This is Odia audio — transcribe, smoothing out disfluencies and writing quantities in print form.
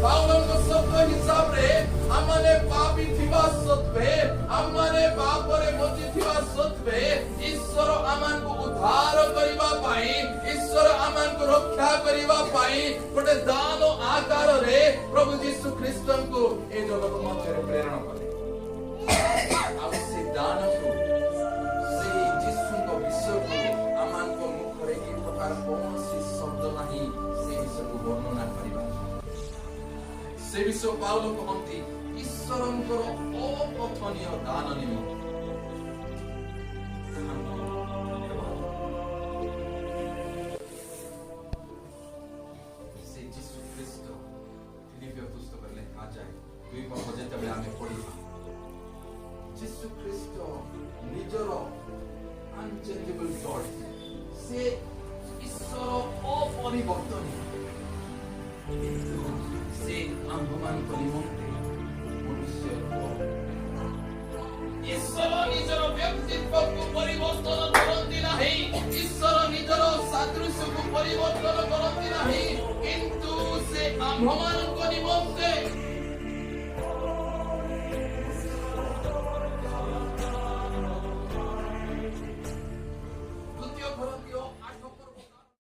ପାଉଲଙ୍କ ଶବ୍ଦ ହିସାବରେ ଆମମାନେ ପାପୀ ଥିବା ସତ୍ତ୍ୱେ ଆମମାନେ ପାପରେ ବଞ୍ଚିଥିବା ସତ୍ତ୍ୱେ ଈଶ୍ୱର ଆମମାନଙ୍କୁ ଉଦ୍ଧାର କରିବା ପାଇଁ ଈଶ୍ୱର ଆମମାନଙ୍କୁ ରକ୍ଷା କରିବା ପାଇଁ ଗୋଟେ ଦାନ ଆକାରରେ ପ୍ରଭୁ ଯୀଶୁ ଖ୍ରୀଷ୍ଟଙ୍କୁ ଏ ଜଗତ ମଧ୍ୟରେ ପ୍ରେରଣ କଲେ। ଆଉ ସେ ଦାନକୁ ସେଇ ଯୀଶୁଙ୍କ ବିଷୟକୁ ଆମମାନଙ୍କ ମୁଖରେ ଏ ପ୍ରକାର କୌଣସି ଶବ୍ଦ ନାହିଁ ସେ ବିଷୟକୁ ବର୍ଣ୍ଣନା କରିବା। ସେ ବିଷୟ ପାଉଲ କହନ୍ତି ଈଶ୍ୱରଙ୍କର ଅକଥନୀୟ ଦାନ ନିମନ୍ତେ। ସେ ଯୀଶୁ ଖ୍ରୀଷ୍ଟ ଫିଲିପିୟ ପୁସ୍ତକରେ ଲେଖାଯାଏ 2 ପଦ ଯେତେବେଳେ ଆମେ ପଢିବା ଯୀଶୁ ଖ୍ରୀଷ୍ଟ ନିଜର unchangeable God ସେ ଈଶ୍ୱର ଅପରିବର୍ତ୍ତନୀୟ କିନ୍ତୁ ସେ ଆମ୍ଭମାନଙ୍କ ନିମନ୍ତେ ମନୁଷ୍ୟ ଈଶ୍ୱର ନିଜର ବ୍ୟକ୍ତିତ୍ୱକୁ ପରିବର୍ତ୍ତନ କରନ୍ତି ନାହିଁ ଈଶ୍ୱର ନିଜର ସାଦୃଶ୍ୟକୁ ପରିବର୍ତ୍ତନ କରନ୍ତି ନାହିଁ କିନ୍ତୁ ସେ ଆମ୍ଭମାନଙ୍କ